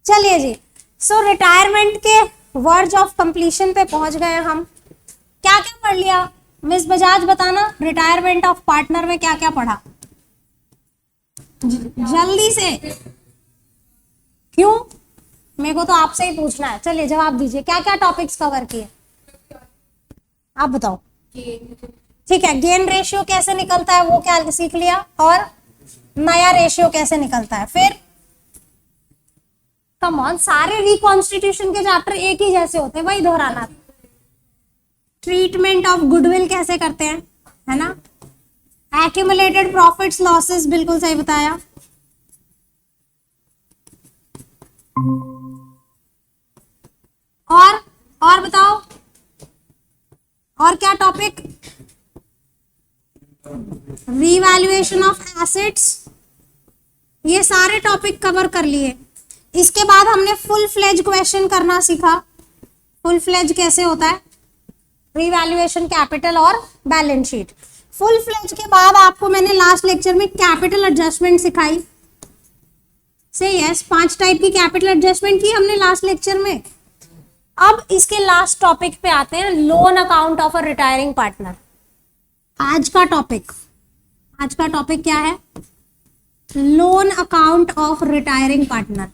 चलिए जी, सो रिटायरमेंट के verge of completion पे पहुंच गए हम। क्या क्या पढ़ लिया मिस बजाज, बताना रिटायरमेंट ऑफ पार्टनर में क्या क्या पढ़ा जल्दी से। क्यों, मेरे को तो आपसे ही पूछना है। चलिए जवाब दीजिए, क्या क्या टॉपिक्स कवर किए आप बताओ। ठीक है, गेन रेशियो कैसे निकलता है वो क्या सीख लिया, और नया रेशियो कैसे निकलता है। फिर कम ऑन, सारे रिकॉन्स्टिट्यूशन के चैप्टर एक ही जैसे होते हैं, वही दोहराना। ट्रीटमेंट ऑफ गुडविल कैसे करते हैं, है ना। एक्यूमुलेटेड प्रॉफिट्स लॉसेस, बिल्कुल सही बताया। और बताओ, और क्या टॉपिक, रीवैल्यूएशन ऑफ एसेट्स, ये सारे टॉपिक कवर कर लिए। इसके बाद हमने फुल फ्लेज क्वेश्चन करना सीखा। फुल फ्लेज कैसे होता है, रीवैल्यूएशन, कैपिटल और बैलेंस शीट। फुल फ्लेज के बाद आपको मैंने लास्ट लेक्चर में कैपिटल एडजस्टमेंट सिखाई से यस, 5 टाइप की कैपिटल एडजस्टमेंट की हमने लास्ट लेक्चर में। अब इसके लास्ट टॉपिक पे आते हैं, loan account of a retiring partner. आज का टॉपिक क्या है, loan account of retiring partner.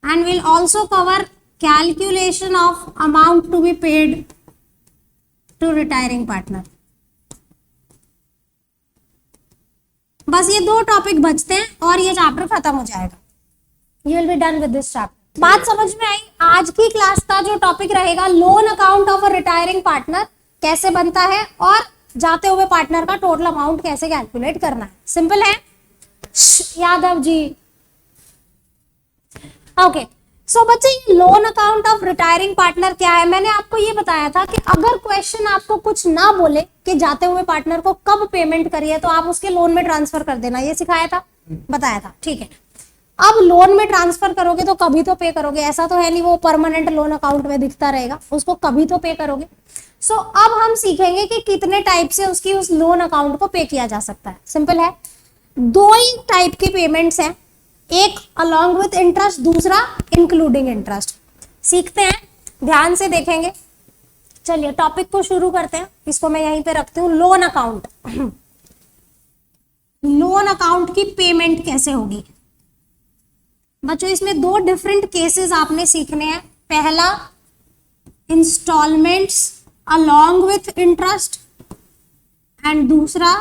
And will also cover calculation of amount to be paid to retiring partner। बस ये 2 टॉपिक बचते हैं और ये चैप्टर खत्म हो जाएगा। You will be done with this chapter। बात समझ में आई। आज की क्लास का जो टॉपिक रहेगा, loan account of a retiring partner कैसे बनता है और जाते हुए पार्टनर का टोटल अमाउंट कैसे कैलकुलेट करना है। सिंपल है यादव जी। ओके, सो बच्चे ये loan account of retiring partner क्या है। मैंने आपको ये बताया था कि अगर क्वेश्चन आपको कुछ ना बोले कि जाते हुए पार्टनर को कब पेमेंट करिए, तो आप उसके लोन में ट्रांसफर कर देना। ये सिखाया था, बताया था, ठीक है। अब लोन में ट्रांसफर करोगे तो कभी तो पे करोगे, ऐसा तो है नहीं वो परमानेंट लोन अकाउंट में दिखता रहेगा, उसको कभी तो पे करोगे। सो अब हम सीखेंगे कि कितने टाइप से उसकी उस लोन अकाउंट को पे किया जा सकता है। सिंपल है, 2 ही टाइप की पेमेंट्स हैं, एक अलॉन्ग विथ इंटरेस्ट, दूसरा इंक्लूडिंग इंटरेस्ट। सीखते हैं, ध्यान से देखेंगे। चलिए टॉपिक को शुरू करते हैं, इसको मैं यहीं पे रखती हूँ। लोन अकाउंट, लोन अकाउंट की पेमेंट कैसे होगी बच्चों। इसमें 2 डिफरेंट केसेस आपने सीखने हैं। पहला installments along with interest, and दूसरा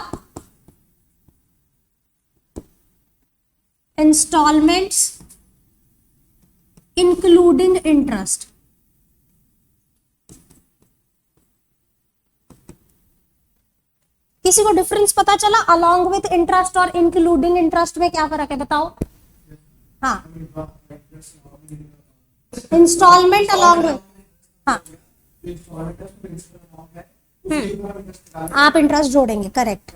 इंस्टॉलमेंट्स इंक्लूडिंग इंटरेस्ट। किसी को डिफरेंस पता चला अलॉन्ग विथ इंटरेस्ट और इंक्लूडिंग इंटरेस्ट में क्या फर्क है, बताओ। हाँ, इंस्टॉलमेंट अलॉन्ग विथ, हाँ आप इंटरेस्ट जोड़ेंगे, करेक्ट,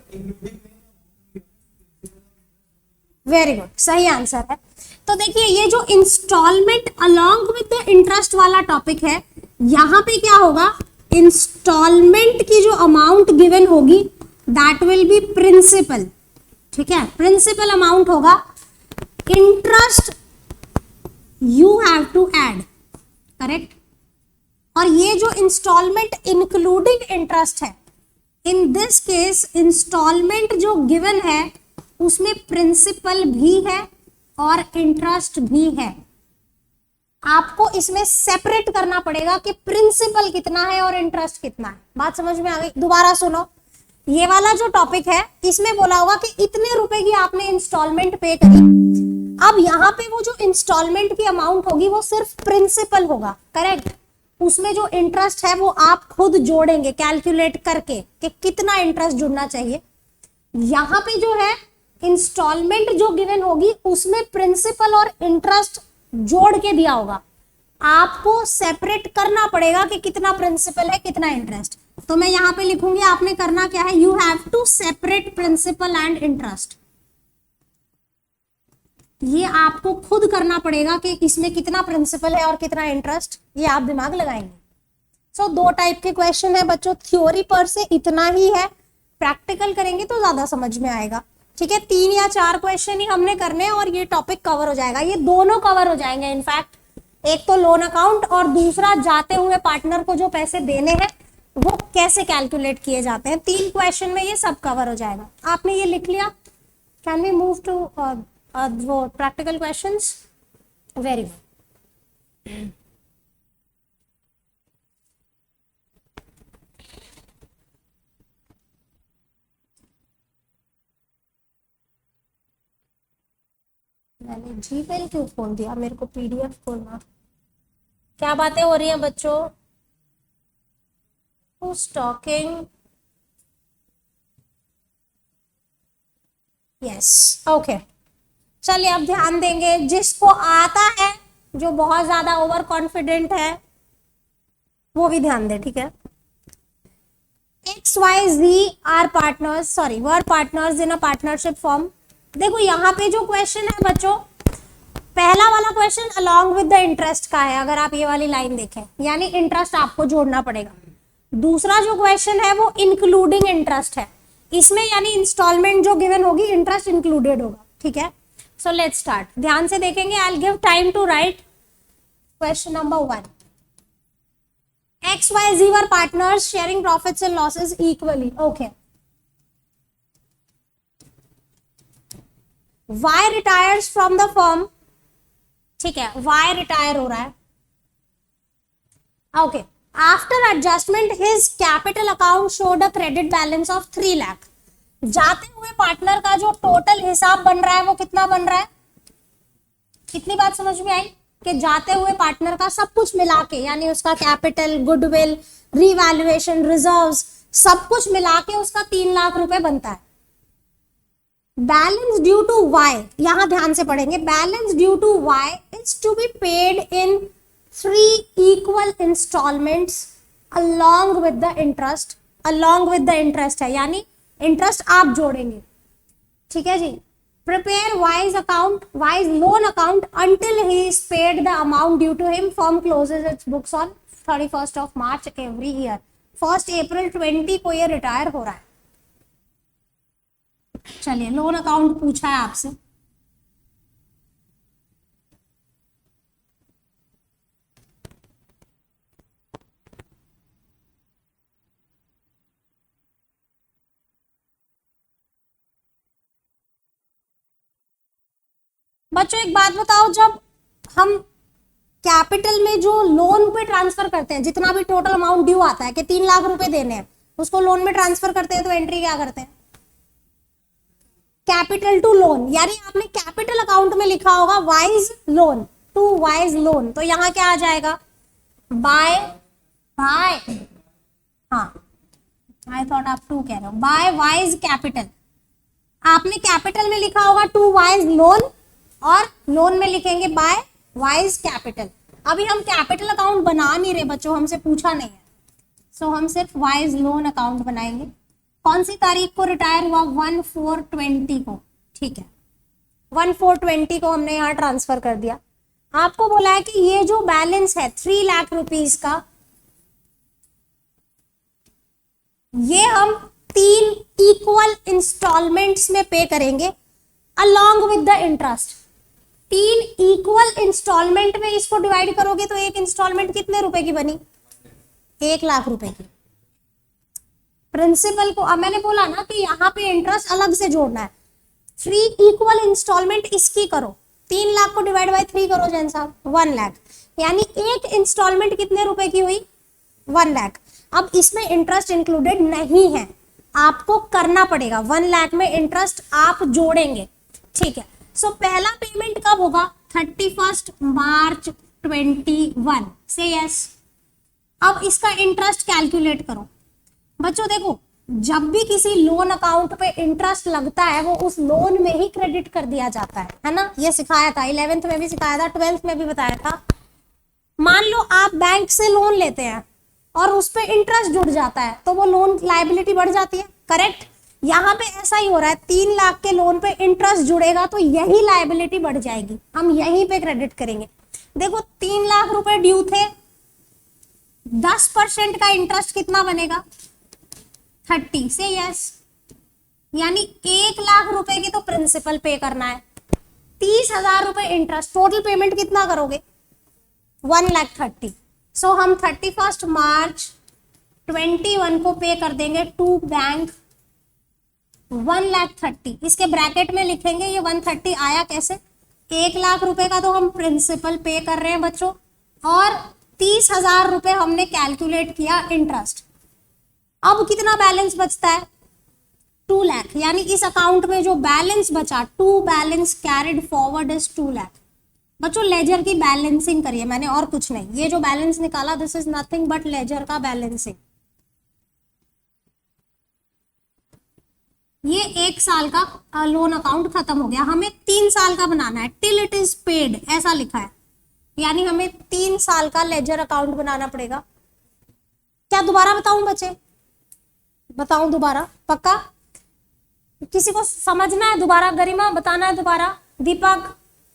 वेरी गुड, सही आंसर है। तो देखिए ये जो installment along with the interest वाला टॉपिक है, यहां पे क्या होगा, इंस्टॉलमेंट की जो अमाउंट गिवन होगी दैट विल बी प्रिंसिपल। ठीक है, प्रिंसिपल अमाउंट होगा, interest you have to add, correct. और ये जो इंस्टॉलमेंट इंक्लूडिंग इंटरेस्ट है, इन दिस केस इंस्टॉलमेंट जो गिवन है उसमें प्रिंसिपल भी है और इंटरेस्ट भी है। आपको इसमें सेपरेट करना पड़ेगा कि प्रिंसिपल कितना है और इंटरेस्ट कितना है। बात समझ में आ गई, दोबारा सुनो। ये वाला जो टॉपिक है इसमें बोला होगा कि इतने रुपए की आपने इंस्टॉलमेंट पे करी। अब यहाँ पे वो जो इंस्टॉलमेंट की अमाउंट होगी वो सिर्फ प्रिंसिपल होगा, करेक्ट। उसमें जो इंटरेस्ट है वो आप खुद जोड़ेंगे कैलकुलेट करके कि कितना इंटरेस्ट जुड़ना चाहिए। यहाँ पे जो है इंस्टॉलमेंट जो गिवन होगी उसमें प्रिंसिपल और इंटरेस्ट जोड़ के दिया होगा, आपको सेपरेट करना पड़ेगा कि कितना प्रिंसिपल है कितना इंटरेस्ट। तो मैं यहाँ पे लिखूंगी, आपने करना क्या है, you have to separate principal and interest. ये आपको खुद करना पड़ेगा कि इसमें कितना प्रिंसिपल है और कितना इंटरेस्ट, ये आप दिमाग लगाएंगे। सो 2 टाइप के क्वेश्चन है बच्चों, थ्योरी पर से इतना ही है, प्रैक्टिकल करेंगे तो ज्यादा समझ में आएगा। ठीक है, 3 या 4 क्वेश्चन ही हमने करने हैं और ये टॉपिक कवर हो जाएगा, ये दोनों कवर हो जाएंगे इनफैक्ट, एक तो लोन अकाउंट और दूसरा जाते हुए पार्टनर को जो पैसे देने हैं वो कैसे कैलकुलेट किए जाते हैं, 3 क्वेश्चन में ये सब कवर हो जाएगा। आपने ये लिख लिया, कैन वी मूव टू वो प्रैक्टिकल क्वेश्चंस? Very good. मैंने जीमेल क्यों खोल दिया, मेरे को पीडीएफ खोलना। क्या बातें हो रही हैं बच्चों? Who's talking? Yes, okay. चलिए अब ध्यान देंगे, जिसको आता है, जो बहुत ज्यादा ओवर कॉन्फिडेंट है वो भी ध्यान दे, ठीक है। XYZ are partners, sorry were partners in a partnership firm. देखो यहाँ पे जो क्वेश्चन है बच्चों, पहला वाला question along with the interest का है, अगर आप ये वाली लाइन देखें, यानी इंटरेस्ट आपको जोड़ना पड़ेगा। दूसरा जो क्वेश्चन है वो इंक्लूडिंग इंटरेस्ट है, इसमें यानी इंस्टॉलमेंट जो गिवन होगी इंटरेस्ट इंक्लूडेड होगा, ठीक है। सो लेट्स स्टार्ट, ध्यान से देखेंगे। I will give time to write question number 1। XYZ were partners sharing profits and losses equally, okay. Y retires from the firm, ठीक है, Y रिटायर हो रहा है, okay. After adjustment his capital account showed a credit balance of 3 lakh. जाते हुए partner का जो total हिसाब बन रहा है वो कितना बन रहा है? कितनी बात समझ में आई कि जाते हुए पार्टनर का सब कुछ मिला के, यानी उसका कैपिटल, गुडविल, रीवैल्यूएशन, रिजर्व्स, सब कुछ मिला के उसका 3 लाख रुपए बनता है। बैलेंस ड्यू टू वाई, यहां ध्यान से पढ़ेंगे, balance due to Y is to be paid in 3 equal installments along with the interest. Along with the interest है, यानी इंटरेस्ट आप जोड़ेंगे, ठीक है जी। Prepare Y's account, Y's loan account until he is paid the amount due to him. Firm closes its books on 31st of March every year. 1 April 20 को ये retire हो रहा है। चलिए, लोन अकाउंट पूछा है आपसे, बच्चों एक बात बताओ, जब हम कैपिटल में जो लोन पे ट्रांसफर करते हैं, जितना भी टोटल अमाउंट ड्यू आता है कि 3 लाख रुपए देने हैं, उसको लोन में ट्रांसफर करते हैं तो एंट्री क्या करते हैं? कैपिटल टू लोन, यानी आपने कैपिटल अकाउंट में लिखा होगा Y's loan to Y's loan, तो यहां क्या आ जाएगा? बाय हाँ, आई थॉट आप टू कह रहे हो, बाय वाइज कैपिटल। आपने कैपिटल में लिखा होगा टू वाइज लोन और लोन में लिखेंगे बाय वाइज कैपिटल। अभी हम कैपिटल अकाउंट बना नहीं रहे बच्चों, हमसे पूछा नहीं है, सो हम सिर्फ वाइज लोन अकाउंट बनाएंगे। कौन सी तारीख को रिटायर हुआ? 1/4/20 को, ठीक है, 1/4/20 को हमने यहाँ ट्रांसफर कर दिया। आपको बोला है कि ये जो बैलेंस है 3 लाख रुपीस का, ये हम 3 इक्वल इंस्टॉलमेंट्स में पे करेंगे along with the interest. 3 equal installment में इसको डिवाइड करोगे तो एक इंस्टॉलमेंट कितने रुपए की बनी? 1 लाख रुपए की। प्रिंसिपल को, अब मैंने बोला ना कि यहाँ पे इंटरेस्ट अलग से जोड़ना है। 3 इक्वल इंस्टॉलमेंट इसकी करो, 3 लाख को डिवाइड बाय 3 करो जैन साहब, 1 लाख, यानी एक इंस्टॉलमेंट कितने रुपए की हुई? 1 लाख। अब इसमें इंटरेस्ट इंक्लूडेड नहीं है, आपको करना पड़ेगा, 1 लाख में इंटरेस्ट आप जोड़ेंगे, ठीक है। सो पहला पेमेंट कब होगा? 31 मार्च 21 से यस। अब इसका इंटरेस्ट कैलकुलेट करो बच्चों। देखो, जब भी किसी लोन अकाउंट पे इंटरेस्ट लगता है वो उस लोन में ही क्रेडिट कर दिया जाता है ना, ये सिखाया था, 11th में भी सिखाया था, 12th में भी बताया था। मान लो आप बैंक से लोन लेते हैं और उस पे इंटरेस्ट जुड़ जाता है तो वो लोन लायबिलिटी बढ़ जाती है, करेक्ट। यहाँ पे ऐसा ही हो रहा है, 3 लाख के लोन पे इंटरेस्ट जुड़ेगा तो यही लायबिलिटी बढ़ जाएगी, हम यहीं पे क्रेडिट करेंगे। देखो 3 लाख रुपए ड्यू थे, 10% का इंटरेस्ट कितना बनेगा? 30 से यस। यानी 1 लाख रुपए की तो प्रिंसिपल पे करना है, 30,000 रुपए इंटरेस्ट, टोटल पेमेंट कितना करोगे 1,30,000। सो हम 31 मार्च 21 को पे कर देंगे टू बैंक 1,30,000। इसके ब्रैकेट में लिखेंगे ये 130 आया कैसे, 1 लाख रुपए का तो हम प्रिंसिपल पे कर रहे हैं बच्चों, और 30,000 रुपए हमने कैलकुलेट किया इंटरेस्ट। अब कितना बैलेंस बचता है 2 लाख, यानी इस अकाउंट में जो बैलेंस बचा, to balance carried forward is 2 lakh. बच्चों लेजर की बैलेंसिंग करिए मैंने, और कुछ नहीं, ये जो बैलेंस निकाला this is nothing but ledger का बैलेंसिंग। ये 1 साल का लोन अकाउंट खत्म हो गया, हमें 3 साल का बनाना है, टिल इट इज पेड ऐसा लिखा है, यानी हमें 3 साल का लेजर अकाउंट बनाना पड़ेगा। क्या दोबारा बताऊं बच्चे, बताऊं दोबारा, पक्का किसी को समझना है दोबारा, गरिमा बताना है दोबारा, दीपक,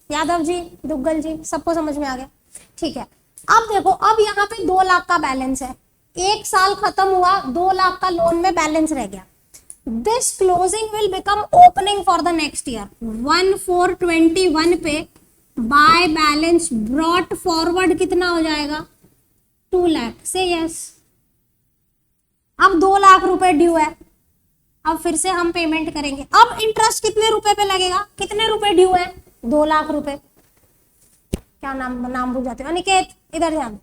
यादव जी, दुग्गल जी, सबको समझ में आ गया, ठीक है। अब देखो, अब यहाँ पे 2 लाख का बैलेंस है, 1 साल खत्म हुआ, 2 लाख का लोन में बैलेंस रह गया। This closing will become opening for the next year. 1/4/21 पे बाय बैलेंस ब्रॉट फॉरवर्ड कितना हो जाएगा 2 लाख से यस। अब 2 लाख रुपए ड्यू है, अब फिर से हम पेमेंट करेंगे। अब इंटरेस्ट कितने रुपए पे लगेगा, कितने रुपए ड्यू है 2 लाख रुपए, क्या नाम भूल जाते हो अनिकेत, इधर ध्यान,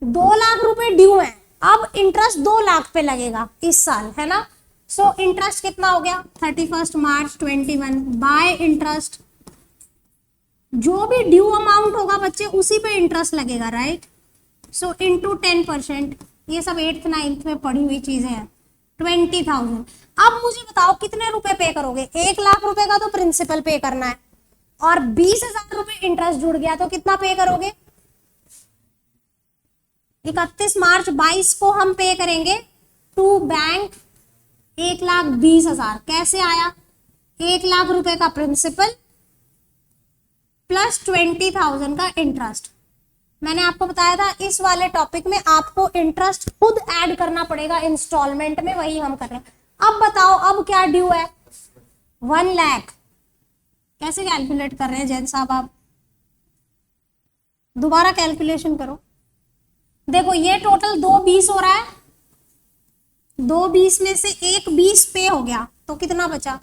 2 लाख रुपए ड्यू है, अब इंटरेस्ट 2 लाख पे लगेगा इस साल, है ना। सो इंटरेस्ट कितना हो गया 31 मार्च 21 बाय इंटरेस्ट, जो भी ड्यू अमाउंट होगा बच्चे उसी पे इंटरेस्ट लगेगा, राइट। सो इनटू 10%, ये सब 8th 9th में पढ़ी हुई चीजें हैं, 20,000। अब मुझे बताओ कितने रुपए पे करोगे, 1 लाख रुपए का तो प्रिंसिपल पे करना है, और 20,000 रुपए इंटरेस्ट जुड़ गया तो कितना पे करोगे 31 मार्च 22 को हम पे करेंगे टू बैंक 1,20,000। कैसे आया, 1 लाख रुपए का प्रिंसिपल प्लस 20,000 का इंटरेस्ट। मैंने आपको बताया था इस वाले टॉपिक में आपको इंटरेस्ट खुद ऐड करना पड़ेगा इंस्टॉलमेंट में, वही हम कर रहे हैं। अब बताओ अब क्या ड्यू है 1 लाख, कैसे कैलकुलेट कर रहे हैं जैन साहब, आप दोबारा कैलकुलेशन करो। देखो ये टोटल 2,20 हो रहा है, 2,20 में से 1,20 पे हो गया तो कितना बचा।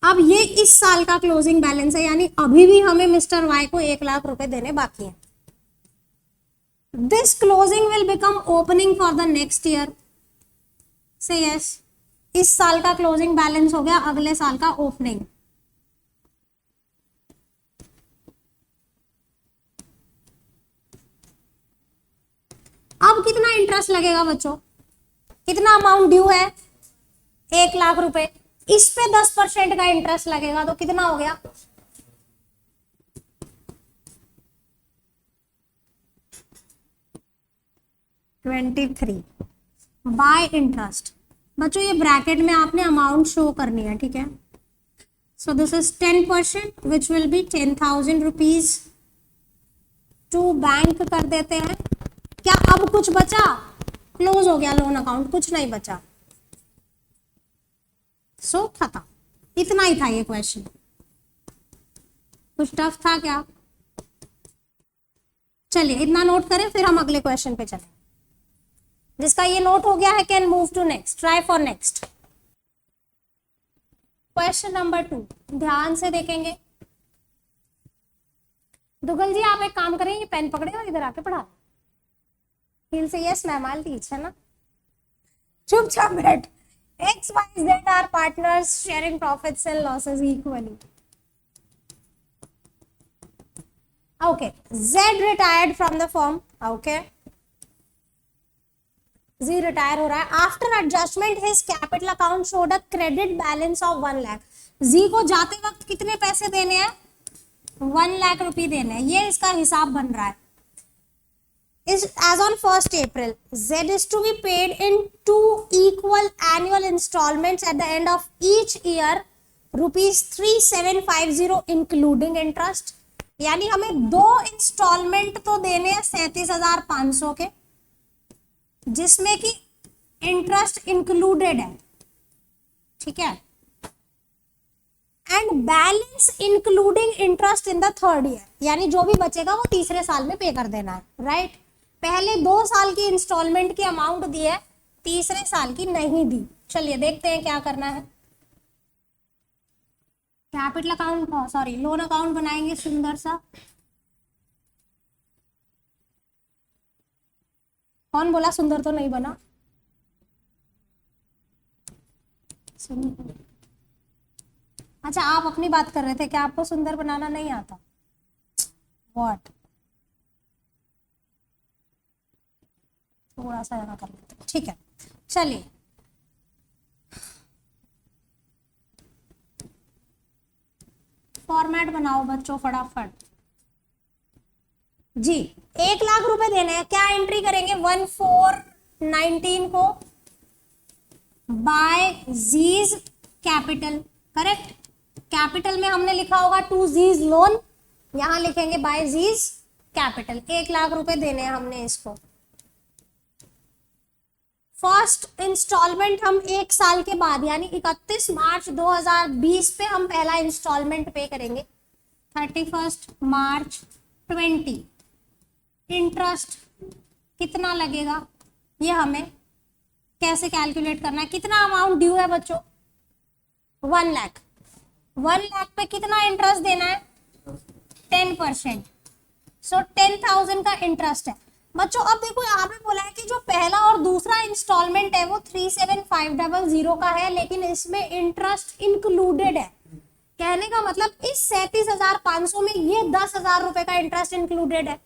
अब ये इस साल का क्लोजिंग बैलेंस है, यानी अभी भी हमें मिस्टर वाई को 1 लाख रुपए देने बाकी हैं। This closing will become opening for the next year से यस। इस साल का क्लोजिंग बैलेंस हो गया अगले साल का ओपनिंग। अब कितना इंटरेस्ट लगेगा बच्चों, कितना अमाउंट ड्यू है 1 लाख रुपए, इस पे 10% का इंटरेस्ट लगेगा तो कितना हो गया 23 बाय इंटरेस्ट। बच्चों ये ब्रैकेट में आपने अमाउंट शो करनी है, ठीक है। So this is 10% which will be 10,000 rupees to bank कर देते हैं। क्या अब कुछ बचा, क्लोज हो गया लोन अकाउंट, कुछ नहीं बचा, सो खत्म। इतना ही था ये क्वेश्चन, कुछ टफ था क्या। चलिए इतना नोट करें फिर हम अगले क्वेश्चन पे चलें। जिसका ये नोट हो गया है can move to next, try for next. Question number 2 ध्यान से देखेंगे। दुगल जी आप एक काम करें, ये पेन पकड़े और इधर आके पढ़ा फील से यस मैम आई टीच, है ना। चुपचाप बैठ। X, Y, Z are partners sharing profits and losses equally. Okay, Z retired from the firm. Okay, Z retire हो रहा है। After adjustment, his capital account showed a credit balance of 1 lakh. Z को जाते वक्त कितने पैसे देने हैं 1 लाख रुपए देने हैं, ये इसका हिसाब बन रहा है। As on 1st April, Z is to be paid in 2 equal annual installments at the end of each year, rupees 3,750 including interest। यानी हमें 2 इंस्टॉलमेंट तो देने हैं 37,500 के, जिसमें कि इंटरेस्ट इंक्लूडेड है। ठीक है, and balance including interest in the third year, यानी जो भी बचेगा वो तीसरे साल में पे कर देना है, राइट। पहले 2 साल की इंस्टॉलमेंट की अमाउंट दी है, तीसरे साल की नहीं दी। चलिए देखते हैं क्या करना है। Capital account, sorry loan account बनाएंगे सुंदर सा। कौन बोला सुंदर तो नहीं बना? अच्छा आप अपनी बात कर रहे थे, क्या आपको सुंदर बनाना नहीं आता? व्हाट, थोड़ा सा यहाँ कर लेते हैं, ठीक है। चलिए फॉर्मेट बनाओ बच्चों फटाफट जी। 1 लाख रुपए देने हैं, क्या एंट्री करेंगे? 1419 को बाय जीज कैपिटल, करेक्ट। कैपिटल में हमने लिखा होगा टू जीज लोन, यहां लिखेंगे बाय जीज कैपिटल। 1 लाख रुपए देने हैं हमने इसको। फर्स्ट इंस्टॉलमेंट हम 1 साल के बाद यानी 31 मार्च 2020 पे हम पहला इंस्टॉलमेंट पे करेंगे। 31 मार्च 20। इंटरेस्ट कितना लगेगा ये हमें कैसे कैलकुलेट करना है? कितना अमाउंट ड्यू है बच्चों? 1 लाख। 1 लाख पे कितना इंटरेस्ट देना है? 10%। सो 10,000 का इंटरेस्ट है बच्चों। अब देखो यहाँ पे बोला है कि जो पहला और दूसरा इंस्टॉलमेंट है वो 37,500 का है, लेकिन इसमें इंटरेस्ट इंक्लूडेड है। कहने का मतलब इस 37,500 में ये 10,000 रुपए का इंटरेस्ट इंक्लूडेड है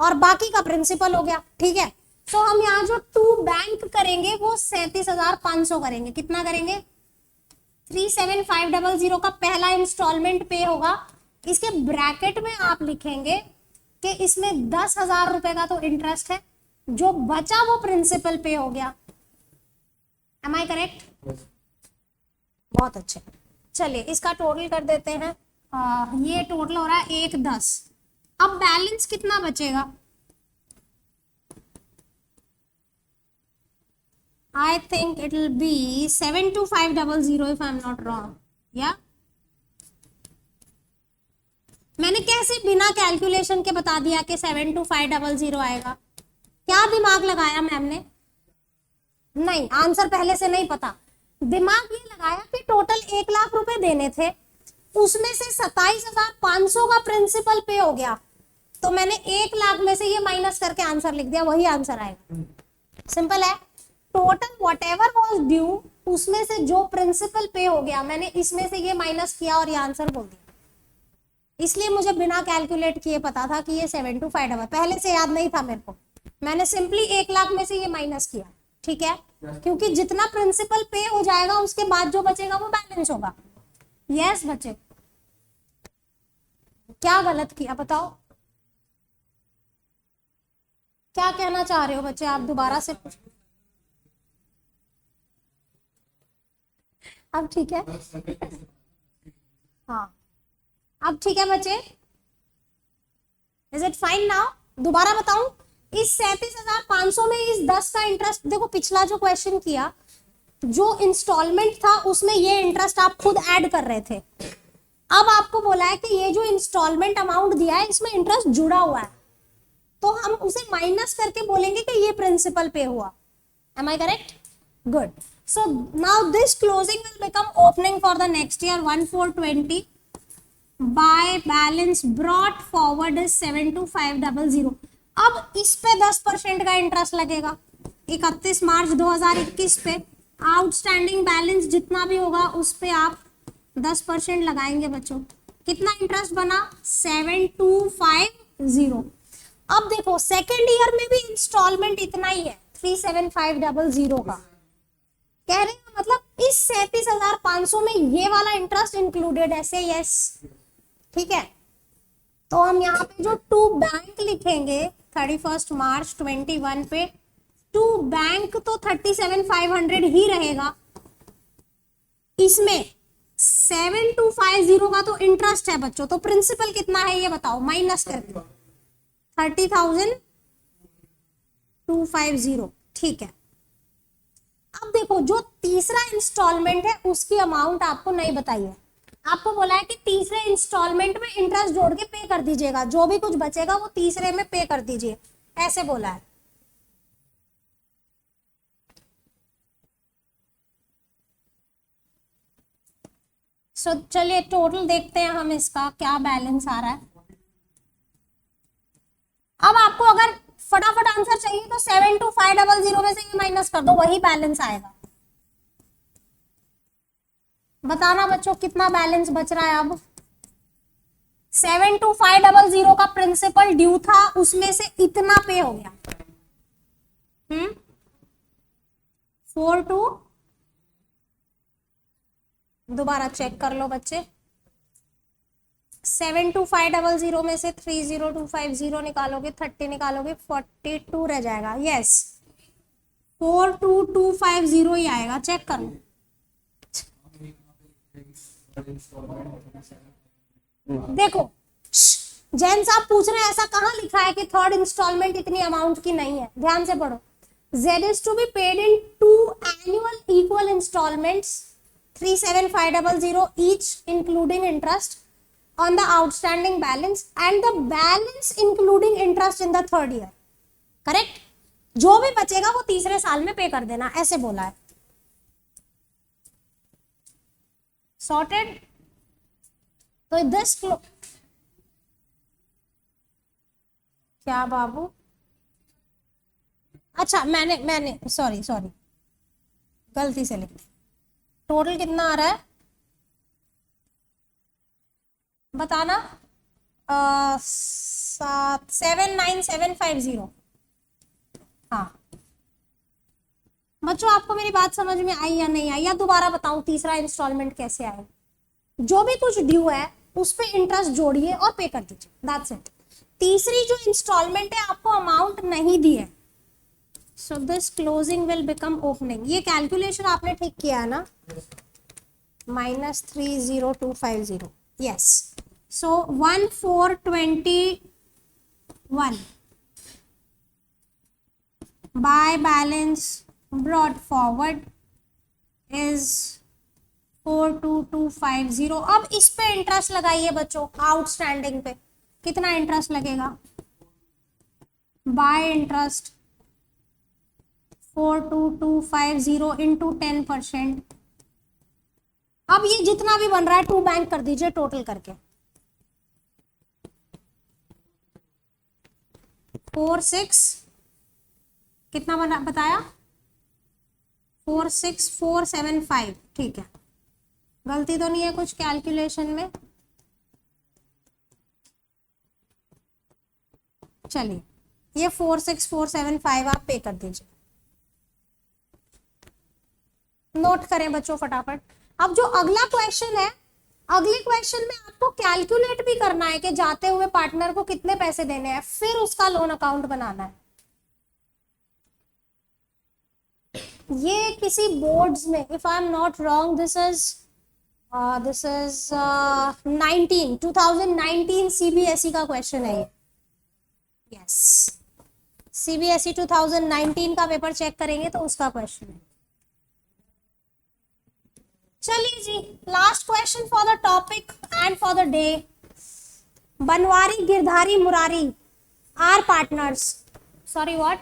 और बाकी का प्रिंसिपल हो गया, ठीक है। तो हम यहाँ जो टू बैंक करेंगे वो 37,500 करेंगे। कितना करेंगे? 37,500 का पहला इंस्टॉलमेंट पे होगा। इसके ब्रैकेट में आप लिखेंगे कि इसमें 10,000 रुपए का तो इंटरेस्ट है, जो बचा वो प्रिंसिपल पे हो गया। Am I correct? बहुत अच्छे। चलिए इसका टोटल कर देते हैं। ये टोटल हो रहा है 1,10। अब बैलेंस कितना बचेगा? I think it will be 72500 if I am not wrong. Yeah? मैंने कैसे बिना कैलकुलेशन के बता दिया कि 72500 आएगा? क्या दिमाग लगाया मैम ने? नहीं, आंसर पहले से नहीं पता। दिमाग ये लगाया कि टोटल 1 लाख रुपए देने थे, उसमें से 27,500 का प्रिंसिपल पे हो गया, तो मैंने 1 लाख में से ये माइनस करके आंसर लिख दिया, वही आंसर आएगा। सिंपल है। टोटल व्हाटएवर वाज ड्यू उसमें से जो प्रिंसिपल पे हो गया मैंने इसमें से ये माइनस किया और ये आंसर बोल दिया। इसलिए मुझे बिना कैलकुलेट किए पता था कि ये 72500, पहले से याद नहीं था मेरे को। मैंने सिंपली 1 लाख में से ये माइनस किया, ठीक है, क्योंकि जितना प्रिंसिपल पे हो जाएगा उसके बाद जो बचेगा वो बैलेंस होगा। यस बच्चे, क्या गलत किया बताओ? क्या कहना चाह रहे हो बच्चे आप? दोबारा से अब ठीक है? हाँ अब ठीक है बच्चे? Is it fine now? दोबारा बताऊं, इस 37,500 में इस 10 का इंटरेस्ट, देखो पिछला जो क्वेश्चन किया जो इंस्टॉलमेंट था उसमें ये इंटरेस्ट आप खुद ऐड कर रहे थे। अब आपको बोला है कि ये जो इंस्टॉलमेंट अमाउंट दिया है इसमें इंटरेस्ट जुड़ा हुआ है, तो हम उसे माइनस करके बोलेंगे कि ये प्रिंसिपल पे हुआ। Am I correct? Good. So now this closing will become opening for the next year 1420 by balance brought forward is 72500। अब इस पे 10% का इंटरेस्ट लगेगा 31 मार्च 2021 पे। आउटस्टैंडिंग बैलेंस जितना भी होगा उस पे आप 10% लगाएंगे बच्चों। कितना इंटरेस्ट बना? 7250। अब देखो सेकेंड ईयर में भी इंस्टॉलमेंट इतना ही है 37,500 का। कहने का मतलब इस 37,500 में ये वाला इंटरेस्ट इंक्लूडेड है। से यस, ठीक है। तो हम यहाँ पे जो टू बैंक लिखेंगे 31 मार्च 21 पे, टू बैंक तो 37,500 ही रहेगा। इसमें 7250 का तो इंटरेस्ट है बच्चों, तो प्रिंसिपल कितना है ये बताओ माइनस करके। 30,250, ठीक है। अब देखो जो तीसरा इंस्टॉलमेंट है उसकी अमाउंट आपको नहीं बताई है, आपको बोला है कि तीसरे इंस्टॉलमेंट में इंटरेस्ट जोड़ के पे कर दीजिएगा, जो भी कुछ बचेगा वो तीसरे में पे कर दीजिए, ऐसे बोला है। सो चलिए टोटल देखते हैं हम इसका क्या बैलेंस आ रहा है। अब आपको अगर फटाफट आंसर चाहिए तो 72500 में से ये माइनस कर दो, वही बैलेंस आएगा। बताना बच्चों कितना बैलेंस बच रहा है अब। 72500 का प्रिंसिपल ड्यू था, उसमें से इतना पे हो गया। 42 दोबारा चेक कर लो बच्चे। 72500 में से 30250 निकालोगे, 30 निकालोगे, 42 रह जाएगा। यस 42250 ही आएगा, चेक कर लो। देखो जैन साहब पूछ रहे हैं ऐसा कहां लिखा है कि थर्ड इंस्टॉलमेंट इतनी अमाउंट की नहीं है, ध्यान से पढ़ो। Z is to be paid in 2 annual equal installments 37500 each including interest on the outstanding balance and the balance including interest in the third year. Correct, जो भी बचेगा वो तीसरे साल में पे कर देना, ऐसे बोला है। सॉर्टेड। तो दिस क्या बाबू, अच्छा मैंने सॉरी गलती से लिख दी। टोटल कितना आ रहा है बताना। 79750। हाँ बच्चों आपको मेरी बात समझ में आई या नहीं आई, या दोबारा बताऊं तीसरा इंस्टॉलमेंट कैसे आए। जो भी कुछ ड्यू है उस पे इंटरेस्ट जोड़िए और पे कर दीजिए, दैट्स इट। तीसरी जो इंस्टॉलमेंट है आपको अमाउंट नहीं दी है, so this closing will become opening. ये कैलकुलेशन आपने ठीक किया है ना, -30250। Yes so 1421 bye balance brought forward is 42250। अब इस पे इंटरेस्ट लगाइए बच्चों, आउटस्टैंडिंग पे कितना इंटरेस्ट लगेगा। Bye interest 42250 into 10%। अब ये जितना भी बन रहा है 2 बैंक कर दीजिए टोटल करके। 46 कितना बना बताया, 46475। ठीक है, गलती तो नहीं है कुछ कैलकुलेशन में। चलिए ये 46475 आप पे कर दीजिए, नोट करें बच्चों फटाफट। अब जो अगला क्वेश्चन है, अगले क्वेश्चन में आपको कैलकुलेट भी करना है कि जाते हुए पार्टनर को कितने पैसे देने हैं, फिर उसका लोन अकाउंट बनाना है। ये किसी बोर्ड्स में, if I am not wrong, this is 2019 CBSE का क्वेश्चन है ये। यस सीबीएसई 2019 का पेपर चेक करेंगे तो उसका क्वेश्चन है। चलिए जी last question for the topic and for the day. Banwari Girdhari Murari are partners, sorry what,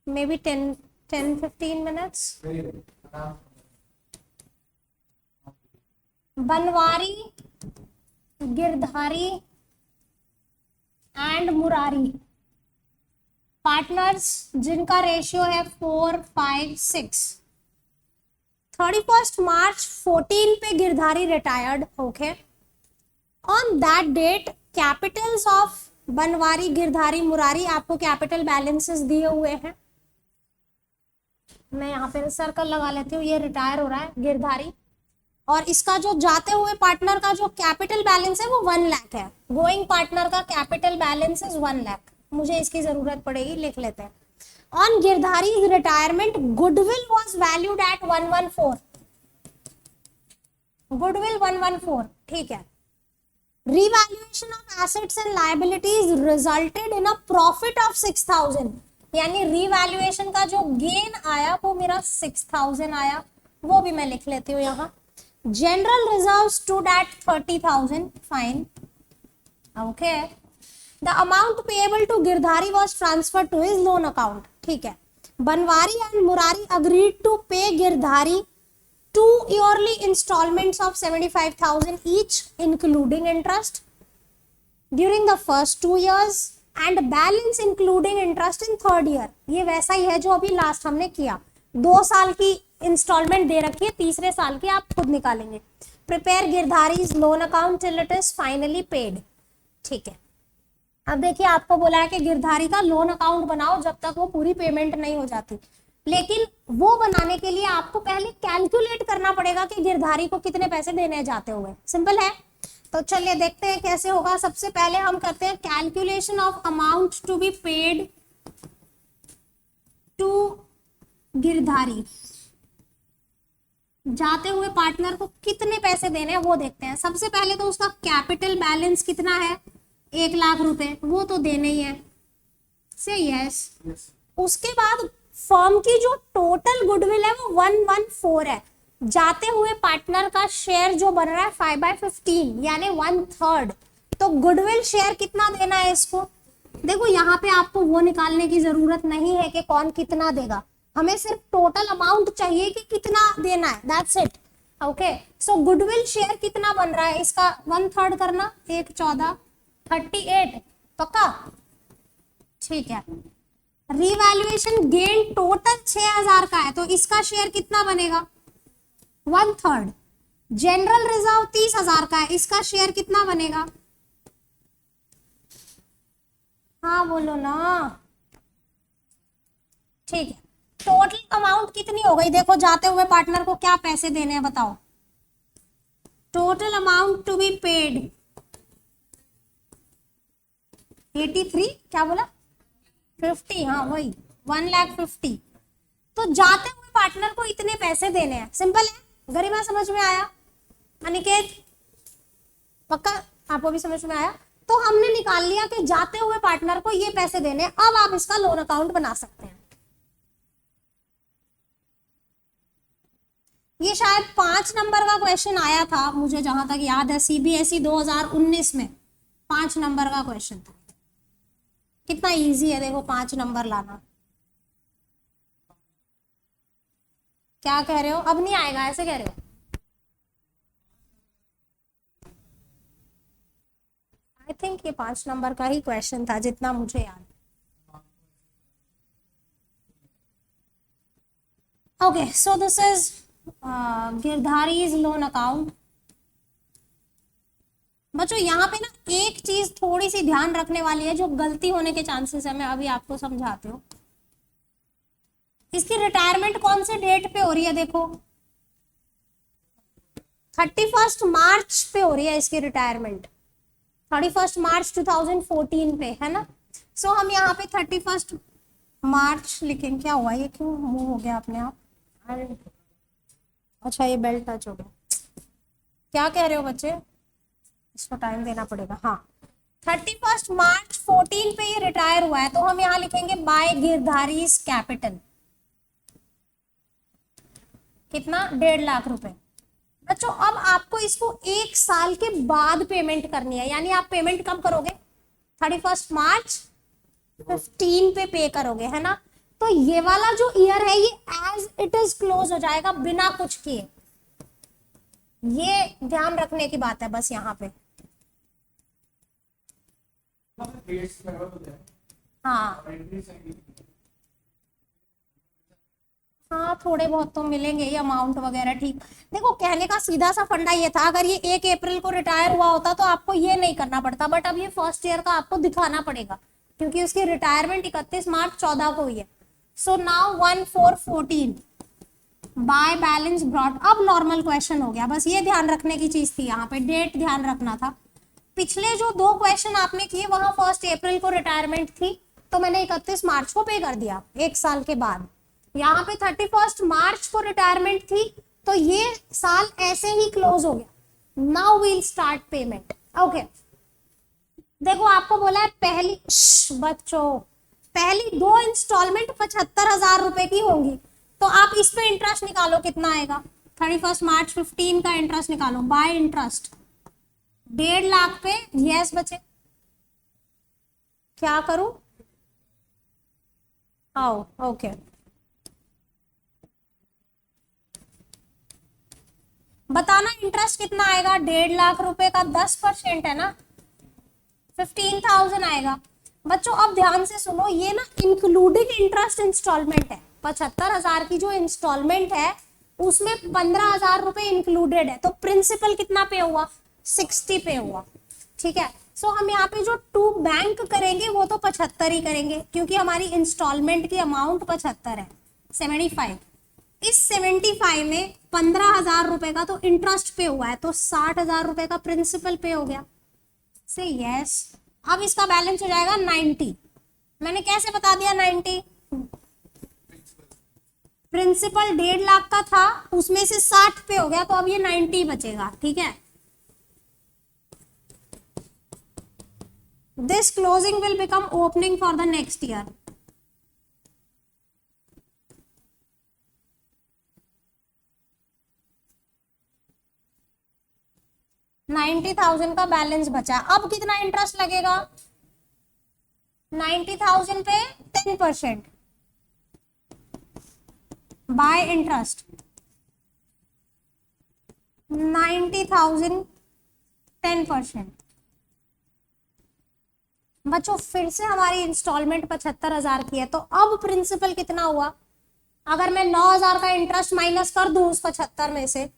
maybe 10-15 minutes. Banwari Girdhari and Murari partners जिनका रेशियो है 4-5-6। 31 मार्च 14 पे Girdhari retired. Okay, on that date capitals of Banwari Girdhari Murari, आपको कैपिटल बैलेंसेस दिए हुए हैं। मैं यहाँ पे सर्कल लगा लेती हूँ, ये रिटायर हो रहा है गिरधारी, और इसका जो जाते हुए पार्टनर का जो कैपिटल बैलेंस है वो 1 लाख है। गोइंग पार्टनर का कैपिटल बैलेंस इज 1 लाख, मुझे इसकी जरूरत पड़ेगी, लिख लेते हैं। On Girdhari retirement goodwill was valued at 114, goodwill 114। ठीक है, revaluation of assets and liabilities resulted in a profit of 6000, यानी रीवैल्यूएशन का जो गेन आया वो मेरा 6000 आया, वो भी मैं लिख लेती हूँ यहाँ। General reserve stood at 30,000, fine, okay. The amount payable to Girdhari was transfer to his loan account, ठीक है। Banwari and Murari agreed to pay Girdhari 2 yearly installments of 75,000 each including interest during the first 2 years and balance including interest in third year। ये वैसा ही है जो अभी last हमने किया, 2 साल की इंस्टॉलमेंट दे रखी है, तीसरे साल की आप खुद निकालेंगे। Prepare Girdhari's loan account till it is finally paid, ठीक है। अब देखिए आपको बोला है कि गिरधारी का लोन अकाउंट बनाओ जब तक वो पूरी पेमेंट नहीं हो जाती, लेकिन वो बनाने के लिए आपको पहले कैलकुलेट करना पड़ेगा कि गिरधारी को कितने पैसे देने जाते हुए। सिंपल है, तो चलिए देखते हैं कैसे होगा। सबसे पहले हम करते हैं calculation of amount to be paid to Girdhari, जाते हुए पार्टनर को कितने पैसे देने हैं वो देखते हैं। सबसे पहले तो उसका कैपिटल बैलेंस कितना है, 1 लाख रुपए, वो तो देने ही है, से यस। उसके बाद फर्म की जो टोटल गुडविल है वो 114 है, जाते हुए पार्टनर का शेयर जो बन रहा है 5/15 यानी 1/3, तो गुडविल शेयर कितना देना है इसको। देखो यहाँ पे आपको वो निकालने की जरूरत नहीं है कि कौन कितना देगा, हमें सिर्फ टोटल अमाउंट चाहिए कि कितना देना है, that's it, okay. So goodwill share कितना बन रहा है इसका 1/3 करना, 1/14 38, पक्का, ठीक है। रिवैल्यूएशन गेन टोटल 6000 का है, तो इसका शेयर कितना बनेगा 1/3। जनरल रिजर्व 30,000 का है, इसका शेयर कितना बनेगा, हाँ बोलो ना, ठीक है। टोटल अमाउंट कितनी हो गई, देखो जाते हुए पार्टनर को क्या पैसे देने हैं बताओ। Total amount to be paid 83, क्या बोला 50, हाँ वही 1,50,000। तो जाते हुए पार्टनर को इतने पैसे देने हैं, सिंपल है, गरिमा समझ में आया, अनिकेत पक्का आपको भी समझ में आया। तो हमने निकाल लिया कि जाते हुए पार्टनर को ये पैसे देने हैं, अब आप इसका लोन अकाउंट बना सकते हैं। ये शायद 5 नंबर का क्वेश्चन आया था, मुझे जहां तक याद है, सीबीएसई 2019 में 5 नंबर का क्वेश्चन था। कितना इजी है देखो 5 नंबर लाना। क्या कह रहे हो, अब नहीं आएगा ऐसे कह रहे हो, आई थिंक ये 5 नंबर का ही क्वेश्चन था जितना मुझे याद। Okay, so this is Girdhari's loan account. बच्चों यहाँ पे ना एक चीज थोड़ी सी ध्यान रखने वाली है, जो गलती होने के चांसेस है, मैं अभी आपको समझाती हूँ। इसकी रिटायरमेंट कौन से डेट पे हो रही है, देखो 31 मार्च पे हो रही है इसकी रिटायरमेंट, 31 मार्च 2014 पे, है ना। सो हम यहाँ पे 31 मार्च लिखेंगे। क्या हुआ, ये क्यों मूव हो गया अपने आप, अच्छा ये बेल्ट टच हो गया, क्या कह रहे हो बच्चे, इसको टाइम देना पड़ेगा, हाँ 31 मार्च 14 पे ये रिटायर हुआ है, तो हम यहाँ लिखेंगे बाय गिरधारीज कैपिटल, कितना 1.5 लाख रुपए। बच्चों अब आपको इसको 1 साल के बाद पेमेंट करनी है, यानी आप पेमेंट कब करोगे, 31 मार्च 15 पे करोगे, है ना। तो ये वाला जो ईयर है ये एज इट इज क्लोज हो जाएगा बिना कुछ किए, ये ध्यान रखने की बात है बस यहाँ पे। हाँ हाँ थोड़े बहुत तो मिलेंगे ही अमाउंट वगैरह, ठीक। देखो कहने का सीधा सा फंडा ये था, अगर ये 1 अप्रैल को रिटायर हुआ होता तो आपको ये नहीं करना पड़ता, बट अब ये फर्स्ट ईयर का आपको दिखाना पड़ेगा क्योंकि उसकी रिटायरमेंट 31 मार्च 14 को हुई है। So now 1/4/14 by balance brought. अब नॉर्मल क्वेश्चन हो गया, बस ये ध्यान रखने की चीज थी, यहाँ पे डेट ध्यान रखना था। पिछले जो 2 क्वेश्चन आपने किए वहां 1 अप्रैल को रिटायरमेंट थी, तो मैंने 31 मार्च को पे कर दिया 1 साल के बाद। यहाँ पे 31 मार्च को रिटायरमेंट थी, तो ये साल ऐसे ही क्लोज हो गया। Now we'll start payment, okay. देखो आपको बोला है पहली, बच्चों पहली 2 इंस्टॉलमेंट 75,000 रुपए की होंगी, तो आप इस पे इंटरेस्ट निकालो कितना आएगा, 31 मार्च 15 का इंटरेस्ट निकालो बाय इंटरेस्ट 1.5 लाख पे यस बचे। क्या करूं, आओ ओके, बताना इंटरेस्ट कितना आएगा, 1.5 लाख रुपए का 10% है ना, 15,000 आएगा। बच्चों अब ध्यान से सुनो, ये ना इंक्लूडिंग इंटरेस्ट इंस्टॉलमेंट है, 75,000 की जो इंस्टॉलमेंट है उसमें 15,000 रुपए इंक्लूडेड है, तो प्रिंसिपल कितना पे हुआ, 60 पे हुआ। ठीक है, सो हम यहाँ पे जो टू बैंक करेंगे वो तो 75 ही करेंगे, क्योंकि हमारी इंस्टॉलमेंट की अमाउंट 75 है, 75। इस 75 में 15,000 रुपए का तो इंटरेस्ट पे हुआ है, तो 60,000 रुपए का प्रिंसिपल पे हो गया, से यस। अब इसका बैलेंस हो जाएगा 90। मैंने कैसे बता दिया 90, प्रिंसिपल 1.5 लाख का था, उसमें से 60 पे हो गया, तो अब ये 90 बचेगा। ठीक है, this closing will become opening for the next year. $90,000 का बैलेंस बचा। अब कितना इंटरेस्ट लगेगा, 90,000 पे 10% बाय इंटरेस्ट, 90,000 10%। बच्चों फिर से हमारी इंस्टॉलमेंट 75,000 की है, तो अब प्रिंसिपल कितना हुआ, अगर मैं 9,000 का इंटरेस्ट माइनस कर दूं उस 75 में से,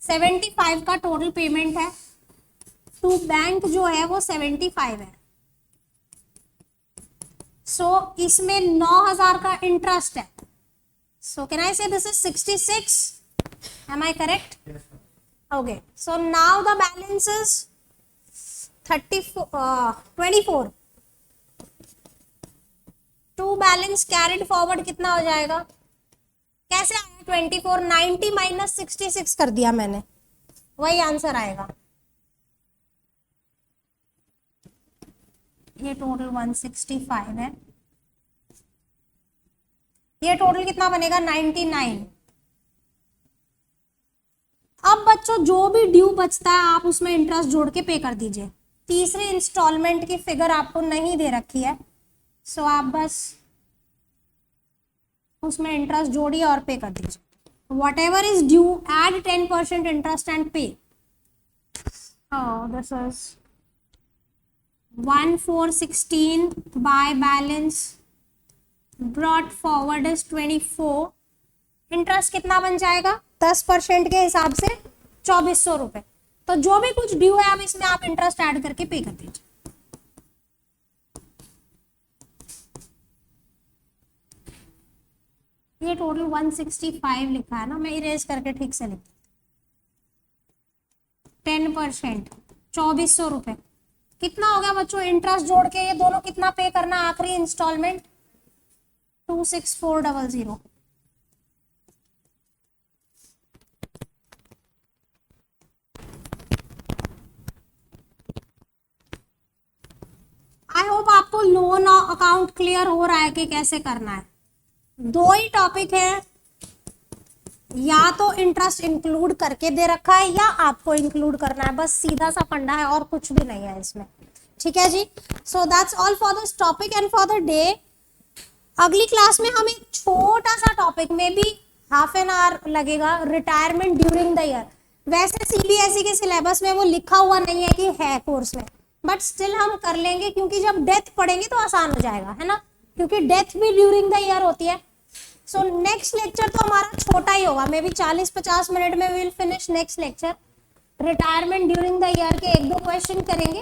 75 का टोटल पेमेंट है टू बैंक जो है वो 75 है। सो इसमें 9,000 का इंटरेस्ट है, सो can I say this is 66, am I correct? Okay, so now the balance is 24। To balance carried forward कितना हो जाएगा, कैसे आया 24, 90 माइनस 66 कर दिया मैंने, वही आंसर आएगा। ये टोटल 165 है, ये टोटल कितना बनेगा 99। अब बच्चों जो भी ड्यू बचता है आप उसमें इंटरेस्ट जोड़ के पे कर दीजिए। तीसरी इंस्टॉलमेंट की फिगर आपको नहीं दे रखी है, सो आप बस उसमें इंटरेस्ट जोड़िए और पे कर दीजिए। Whatever is due add 10% interest and pay. This is 1,416 by balance brought forward is 24। Interest कितना बन जाएगा 10% के हिसाब से 2,400 रुपए। तो जो भी कुछ ड्यू है अब इसमें आप इंटरेस्ट ऐड करके पे कर दीजिए। ये टोटल 165 लिखा है ना, मैं इरेज करके ठीक से लिख, 10% 2,400 रुपए कितना हो गया बच्चों, इंटरेस्ट जोड़ के ये दोनों कितना पे करना, आखिरी इंस्टॉलमेंट 26400। आई होप आपको लोन अकाउंट क्लियर हो रहा है कि कैसे करना है। दो ही टॉपिक है, या तो इंटरेस्ट इंक्लूड करके दे रखा है या आपको इंक्लूड करना है, बस सीधा सा फंडा है और कुछ भी नहीं है इसमें। ठीक है जी, so that's all for this topic and for the day. अगली क्लास में हम एक छोटा सा टॉपिक में भी हाफ एन आवर लगेगा, रिटायरमेंट ड्यूरिंग द ईयर। वैसे सीबीएसई के सिलेबस में वो लिखा हुआ नहीं है कि है कोर्स में, बट स्टिल हम कर लेंगे क्योंकि जब डेथ पढ़ेंगे तो आसान हो जाएगा, है ना, क्योंकि डेथ भी ड्यूरिंग द ईयर होती है। सो नेक्स्ट लेक्चर तो हमारा छोटा ही होगा, मे बी 40-50 मिनट में will finish next lecture. Retirement during the year के 1-2 क्वेश्चन करेंगे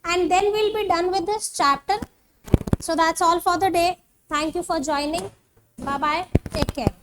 and then will be done with this chapter. So that's all for the day. Thank you for joining, bye bye, take care.